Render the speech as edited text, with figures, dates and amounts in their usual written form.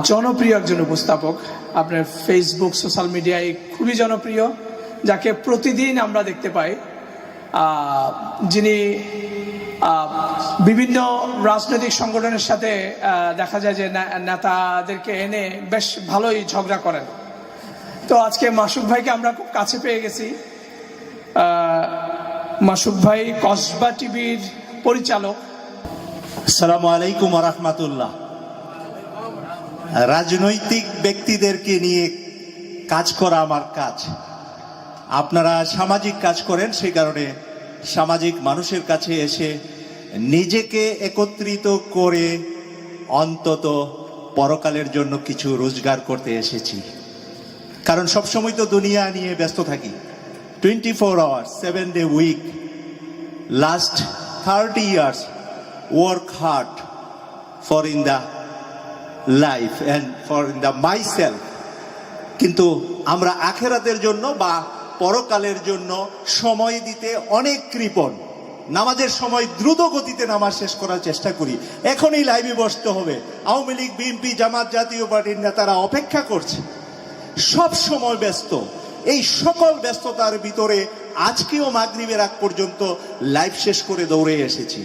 জনপ্রিয় একজন উপস্থাপক, আপনার ফেসবুক সোশ্যাল মিডিয়ায় খুবই জনপ্রিয়, যাকে প্রতিদিন আমরা দেখতে পাই, যিনি বিভিন্ন রাজনৈতিক সংগঠনের সাথে দেখা যায় যে নেতাদেরকে এনে বেশ ভালোই ঝগড়া করেন। তো আজকে মাসুক ভাইকে আমরা খুব কাছে পেয়ে গেছি। মাসুক ভাই কসবা টিভির পরিচালক। আসসালামু আলাইকুম ওয়া রাহমাতুল্লাহ। রাজনৈতিক ব্যক্তিদেরকে নিয়ে কাজ করা আমার কাজ। আপনারা সামাজিক কাজ করেন, সেই কারণে সামাজিক মানুষের কাছে এসে নিজেকে একত্রিত করে অন্তত পরকালের জন্য কিছু রোজগার করতে এসেছি। কারণ সবসময় তো দুনিয়া নিয়ে ব্যস্ত থাকি, 24 hours 7 day week, last 30 years work hard for in the life and for in the myself, কিন্তু আমরা আখেরাতের জন্য বা পরকালের জন্য সময় দিতে অনেক কৃপণ। নামাজের সময় দ্রুত গতিতে নামাজ শেষ করার চেষ্টা করি, এখনই লাইভে বসতে হবে। আওয়ামী লীগ, বিএনপি, জামাত, জাতীয় পার্টির নেতারা অপেক্ষা করছে, সব সময় ব্যস্ত। এই সকল ব্যস্ততার ভিতরে আজকেও মাগরিবের আগ পর্যন্ত লাইভ শেষ করে দৌড়ে এসেছি।